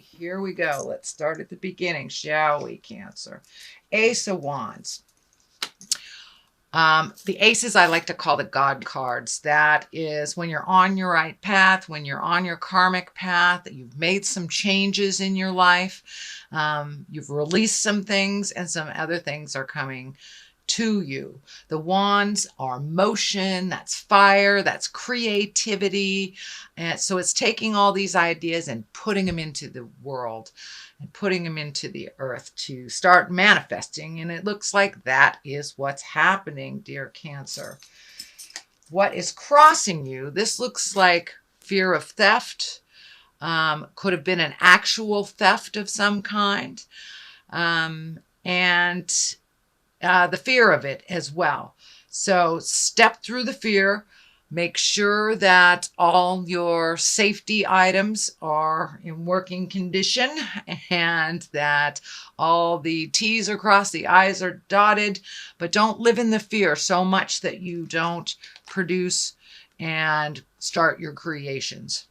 here we go. Let's start at the beginning, shall we, Cancer? Ace of Wands. The aces I like to call the God cards. That is when you're on your right path, when you're on your karmic path, that you've made some changes in your life. You've released some things and some other things are coming to you. The wands are motion, that's fire, that's creativity. And so it's taking all these ideas and putting them into the world and putting them into the earth to start manifesting. And it looks like that is what's happening, dear Cancer. What is crossing you? This looks like fear of theft. Could have been an actual theft of some kind. And the fear of it as well. So step through the fear, make sure that all your safety items are in working condition and that all the T's are crossed, the I's are dotted, but don't live in the fear so much that you don't produce and start your creations.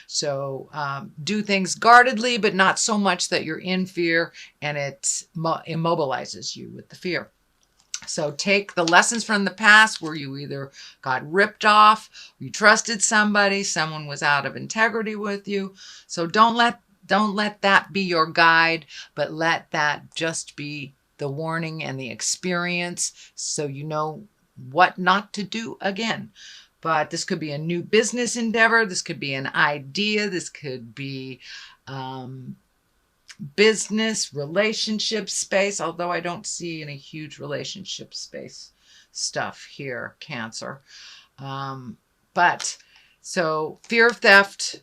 So do things guardedly, but not so much that you're in fear and it immobilizes you with the fear. So take the lessons from the past where you either got ripped off, you trusted somebody, someone was out of integrity with you. So don't let that be your guide, but let that just be the warning and the experience so you know what not to do again. But this could be a new business endeavor. This could be an idea. This could be business, relationship space, although I don't see any huge relationship space stuff here, Cancer. But so fear of theft,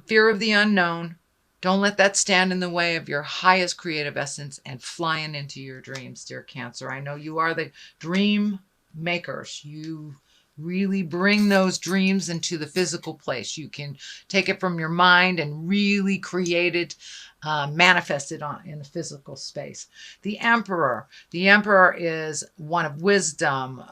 fear of the unknown. Don't let that stand in the way of your highest creative essence and flying into your dreams, dear Cancer. I know you are the dream makers. You really bring those dreams into the physical place. You can take it from your mind and really create it, manifest it in a physical space. The Emperor. The Emperor is one of wisdom,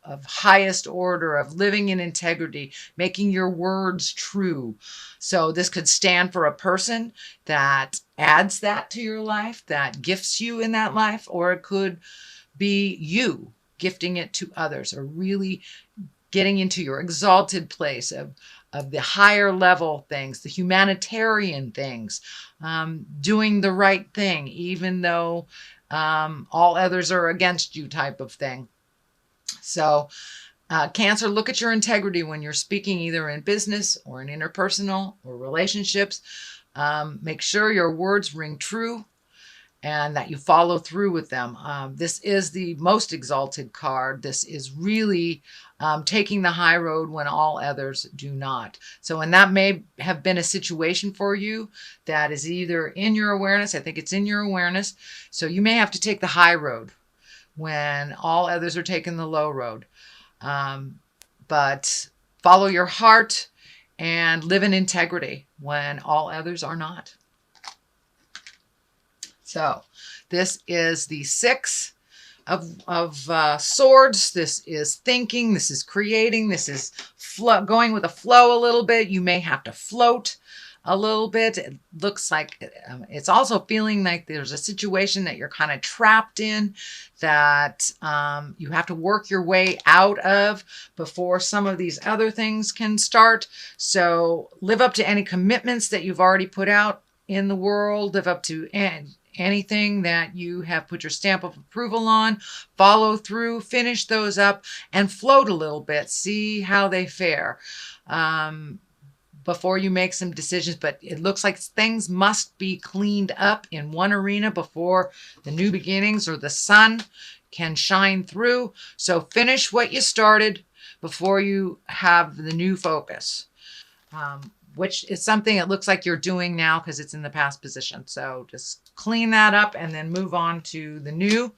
of highest order, of living in integrity, making your words true. So this could stand for a person that adds that to your life, that gifts you in that life, or it could be you gifting it to others, or really getting into your exalted place of the higher level things, the humanitarian things, doing the right thing, even though all others are against you type of thing. So Cancer, look at your integrity when you're speaking either in business or in interpersonal or relationships. Make sure your words ring true and that you follow through with them. This is the most exalted card. This is really taking the high road when all others do not. So, and that may have been a situation for you that is either in your awareness. I think it's in your awareness. So you may have to take the high road when all others are taking the low road. But follow your heart and live in integrity when all others are not. So this is the Six of Swords. This is thinking. This is creating. This is going with the flow a little bit. You may have to float a little bit. It looks like it's also feeling like there's a situation that you're kind of trapped in that you have to work your way out of before some of these other things can start. So live up to any commitments that you've already put out in the world. Live up to anything that you have put your stamp of approval on, follow through, finish those up, and float a little bit. See how they fare before you make some decisions. But it looks like things must be cleaned up in one arena before the new beginnings or the sun can shine through. So finish what you started before you have the new focus. Which is something it looks like you're doing now because it's in the past position. So just clean that up and then move on to the new.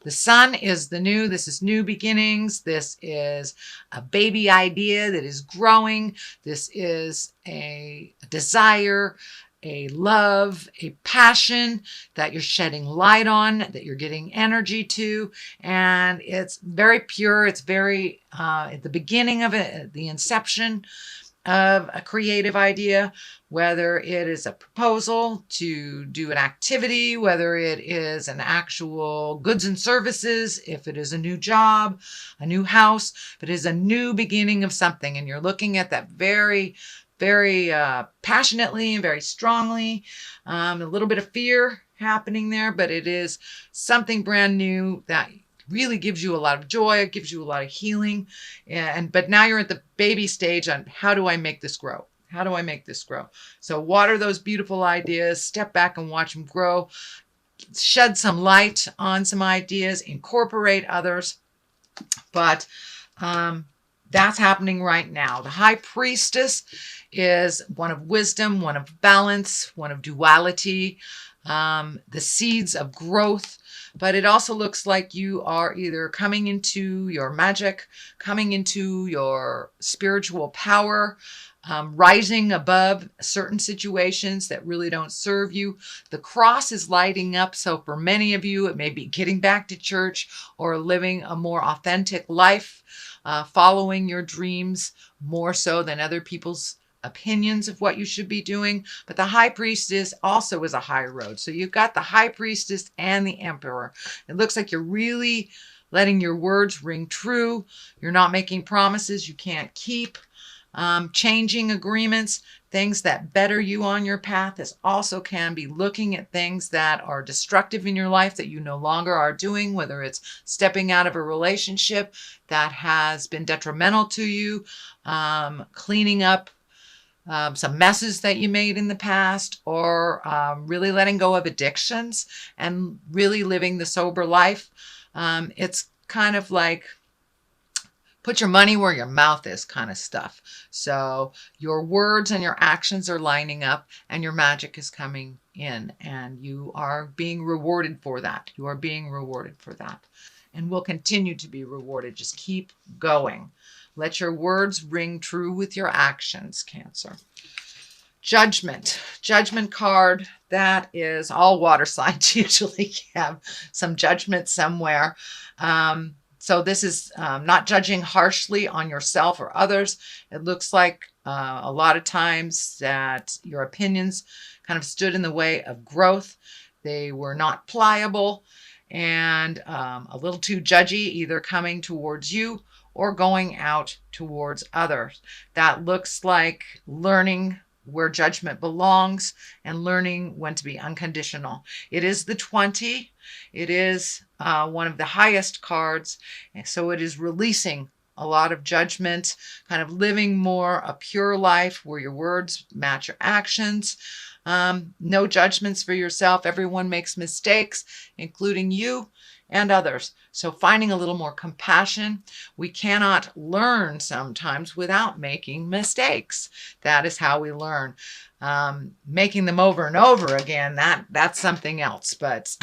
The sun is the new. This is new beginnings. This is a baby idea that is growing. This is a desire, a love, a passion that you're shedding light on, that you're getting energy to. And it's very pure. It's very at the beginning of it, the inception. of a creative idea, whether it is a proposal to do an activity, whether it is an actual goods and services, if it is a new job, a new house, if it is a new beginning of something, and you're looking at that very, very passionately and very strongly. A little bit of fear happening there, but it is something brand new that really gives you a lot of joy. It gives you a lot of healing. But now you're at the baby stage on how do I make this grow? How do I make this grow? So water those beautiful ideas, step back and watch them grow, shed some light on some ideas, incorporate others. But that's happening right now. The high priestess is one of wisdom, one of balance, one of duality, the seeds of growth. But it also looks like you are either coming into your magic, coming into your spiritual power, rising above certain situations that really don't serve you. The cross is lighting up. So for many of you, it may be getting back to church or living a more authentic life, following your dreams more so than other people's opinions of what you should be doing. But the high priestess also is a high road. So you've got the high priestess and the emperor. It looks like you're really letting your words ring true. You're not making promises you can't keep. Changing agreements, things that better you on your path. This also can be looking at things that are destructive in your life that you no longer are doing, whether it's stepping out of a relationship that has been detrimental to you, cleaning up some messes that you made in the past, or really letting go of addictions and really living the sober life. It's kind of like put your money where your mouth is kind of stuff. So your words and your actions are lining up and your magic is coming in and you are being rewarded for that. You are being rewarded for that and will continue to be rewarded. Just keep going. Let your words ring true with your actions, Cancer. Judgment. Judgment card. That is all water signs usually have some judgment somewhere. So this is not judging harshly on yourself or others. It looks like a lot of times that your opinions kind of stood in the way of growth. They were not pliable and a little too judgy, either coming towards you or going out towards others. That looks like learning where judgment belongs and learning when to be unconditional. It is the 20. It is one of the highest cards. And so it is releasing a lot of judgment, kind of living more a pure life where your words match your actions. No judgments for yourself. Everyone makes mistakes, including you and others. So finding a little more compassion. We cannot learn sometimes without making mistakes. That is how we learn. Making them over and over again, that's something else. But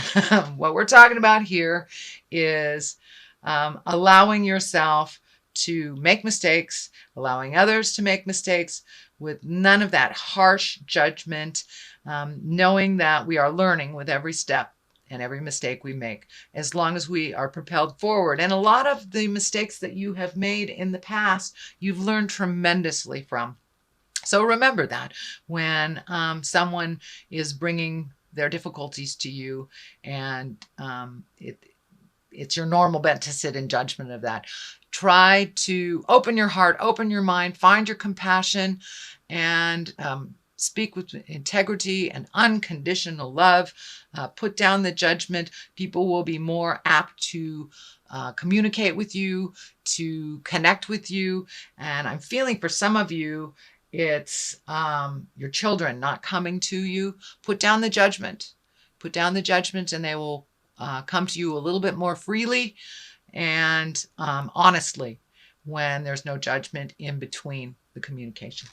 what we're talking about here is allowing yourself to make mistakes, allowing others to make mistakes with none of that harsh judgment, knowing that we are learning with every step and every mistake we make, as long as we are propelled forward. And a lot of the mistakes that you have made in the past, you've learned tremendously from. So remember that when someone is bringing their difficulties to you and it's your normal bent to sit in judgment of that. Try to open your heart, open your mind, find your compassion, and speak with integrity and unconditional love. Put down the judgment. People will be more apt to communicate with you, to connect with you. And I'm feeling for some of you, it's your children not coming to you. Put down the judgment. Put down the judgment and they will come to you a little bit more freely and honestly when there's no judgment in between the communication.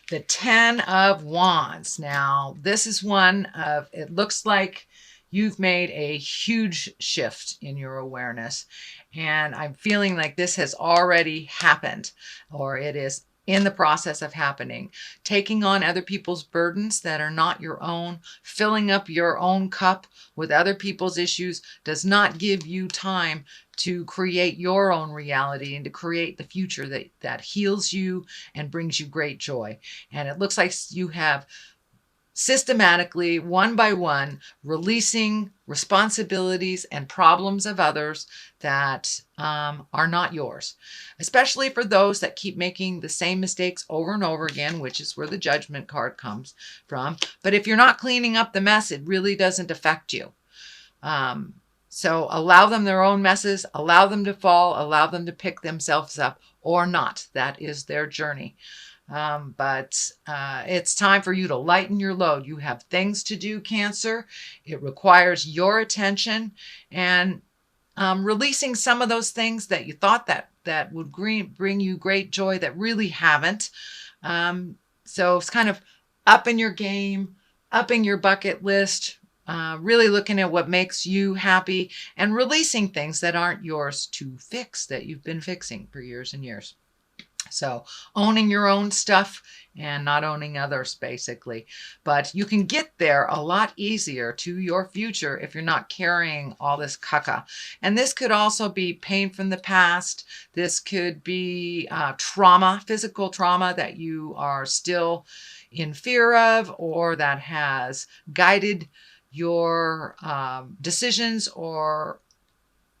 The 10 of Wands. Now, this is one of, it looks like you've made a huge shift in your awareness. And I'm feeling like this has already happened, or it is in the process of happening. Taking on other people's burdens that are not your own, filling up your own cup with other people's issues does not give you time to create your own reality and to create the future that heals you and brings you great joy. And it looks like you have systematically, one by one, releasing responsibilities and problems of others that are not yours, especially for those that keep making the same mistakes over and over again, which is where the judgment card comes from. But if you're not cleaning up the mess, it really doesn't affect you. So allow them their own messes, allow them to fall, allow them to pick themselves up or not. That is their journey. But it's time for you to lighten your load. You have things to do, Cancer. It requires your attention and releasing some of those things that you thought that would bring you great joy that really haven't. So it's kind of upping your game, upping your bucket list, really looking at what makes you happy and releasing things that aren't yours to fix that you've been fixing for years and years. So owning your own stuff and not owning others, basically. But you can get there a lot easier to your future if you're not carrying all this caca. And this could also be pain from the past. This could be trauma, physical trauma that you are still in fear of or that has guided your decisions or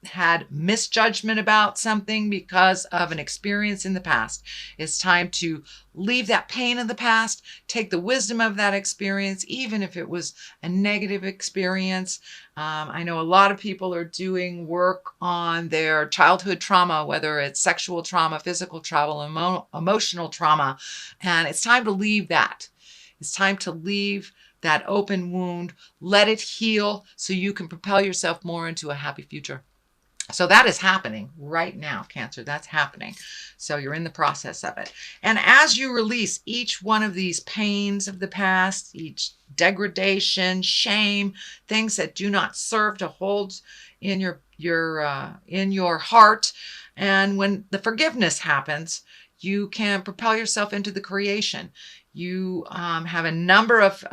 had misjudgment about something because of an experience in the past. It's time to leave that pain in the past, take the wisdom of that experience, even if it was a negative experience. I know a lot of people are doing work on their childhood trauma, whether it's sexual trauma, physical trauma, emotional trauma, and it's time to leave that. It's time to leave that open wound, let it heal so you can propel yourself more into a happy future. So that is happening right now, Cancer. That's happening. So you're in the process of it. And as you release each one of these pains of the past, each degradation, shame, things that do not serve to hold in your heart, and when the forgiveness happens, you can propel yourself into the creation. You have a number of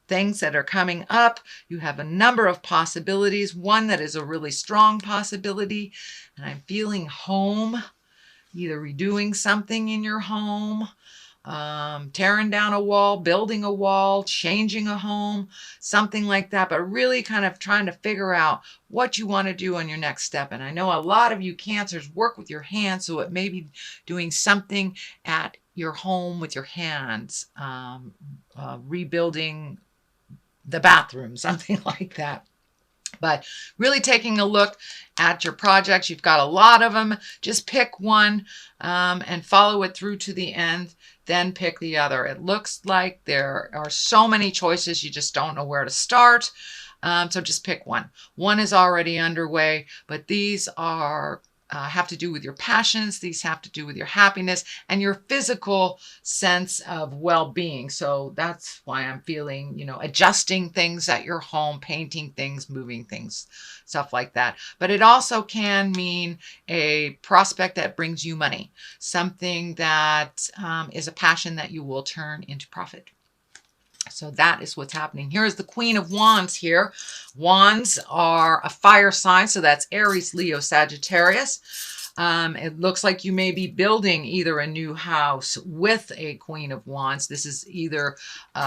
things that are coming up. You have a number of possibilities. One that is a really strong possibility. And I'm feeling home, either redoing something in your home, tearing down a wall, building a wall, changing a home, something like that. But really kind of trying to figure out what you want to do on your next step. And I know a lot of you Cancers work with your hands, so it may be doing something at your home with your hands, rebuilding the bathroom, something like that. But really taking a look at your projects. You've got a lot of them. Just pick one and follow it through to the end. Then pick the other. It looks like there are so many choices. You just don't know where to start. So just pick one. One is already underway, but these are have to do with your passions. These have to do with your happiness and your physical sense of well-being. So that's why I'm feeling, adjusting things at your home, painting things, moving things, stuff like that. But it also can mean a prospect that brings you money, something that is a passion that you will turn into profit. So that is what's happening. Here is the Queen of Wands here. Wands are a fire sign, so that's Aries, Leo, Sagittarius. It looks like you may be building either a new house with a Queen of Wands. This is either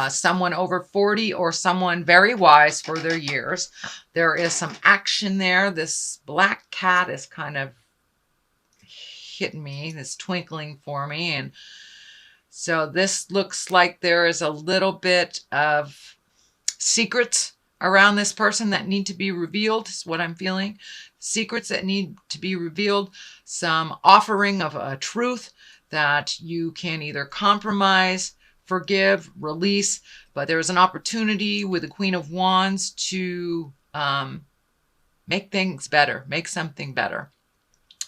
someone over 40 or someone very wise for their years. There is some action there. This black cat is kind of hitting me, this twinkling for me, and so this looks like there is a little bit of secrets around this person that need to be revealed, is what I'm feeling. Secrets that need to be revealed. Some offering of a truth that you can either compromise, forgive, release. But there is an opportunity with the Queen of Wands to make things better, make something better.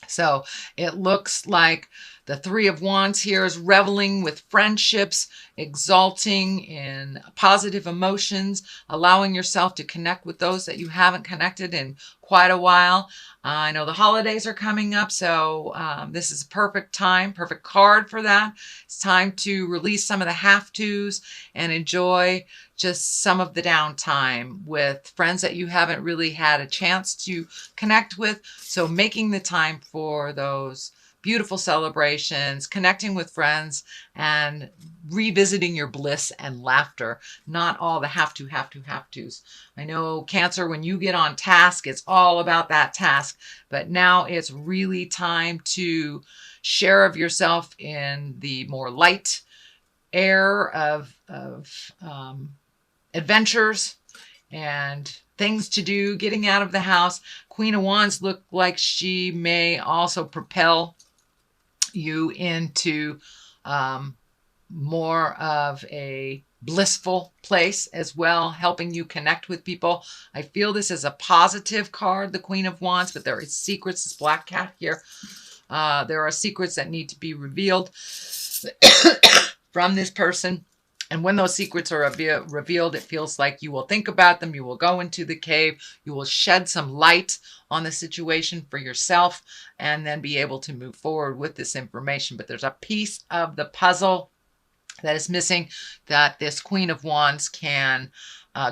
So it looks like The Three of Wands here is reveling with friendships, exalting in positive emotions, allowing yourself to connect with those that you haven't connected in quite a while. I know the holidays are coming up, so this is a perfect time, perfect card for that. It's time to release some of the have-tos and enjoy just some of the downtime with friends that you haven't really had a chance to connect with. So making the time for those beautiful celebrations, connecting with friends, and revisiting your bliss and laughter, not all the have-tos. I know, Cancer, when you get on task, it's all about that task, but now it's really time to share of yourself in the more light air of adventures and things to do, getting out of the house. Queen of Wands look like she may also propel you into more of a blissful place as well, helping you connect with people. I feel this is a positive card, the Queen of Wands, but there is secrets. This black cat here. There are secrets that need to be revealed from this person. And when those secrets are revealed, it feels like you will think about them. You will go into the cave. You will shed some light on the situation for yourself and then be able to move forward with this information. But there's a piece of the puzzle that is missing that this Queen of Wands can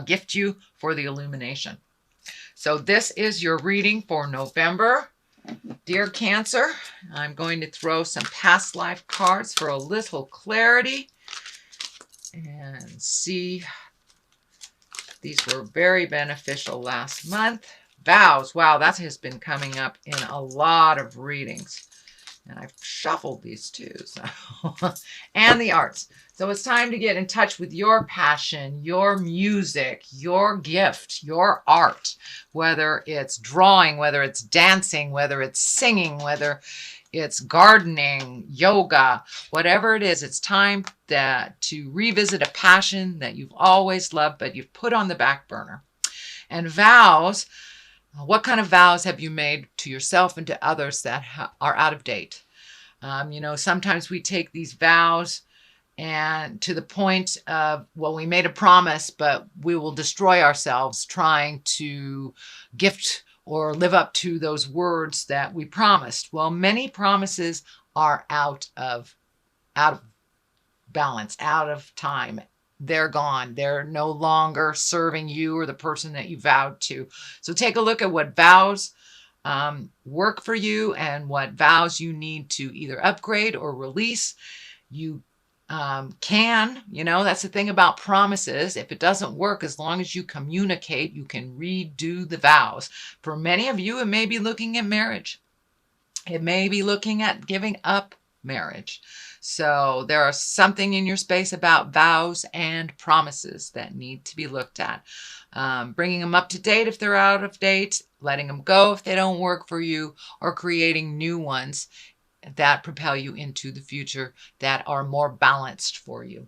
gift you for the illumination. So this is your reading for November. Dear Cancer, I'm going to throw some past life cards for a little clarity. And see, these were very beneficial last month. Vows, wow, that has been coming up in a lot of readings. And I've shuffled these too. So and the arts. So it's time to get in touch with your passion, your music, your gift, your art. Whether it's drawing, whether it's dancing, whether it's singing, whether it's gardening, yoga, whatever it is, it's time to revisit a passion that you've always loved, but you've put on the back burner. And vows, what kind of vows have you made to yourself and to others that are out of date? You know, sometimes we take these vows and to the point of, well, we made a promise, but we will destroy ourselves trying to gift or live up to those words that we promised. Well, many promises are out of balance, out of time. They're gone. They're no longer serving you or the person that you vowed to. So take a look at what vows work for you and what vows you need to either upgrade or release. You you know, that's the thing about promises. If it doesn't work, as long as you communicate, you can redo the vows. For many of you, it may be looking at marriage. It may be looking at giving up marriage. So there are something in your space about vows and promises that need to be looked at. Bringing them up to date if they're out of date, letting them go if they don't work for you, or creating new ones that propel you into the future that are more balanced for you.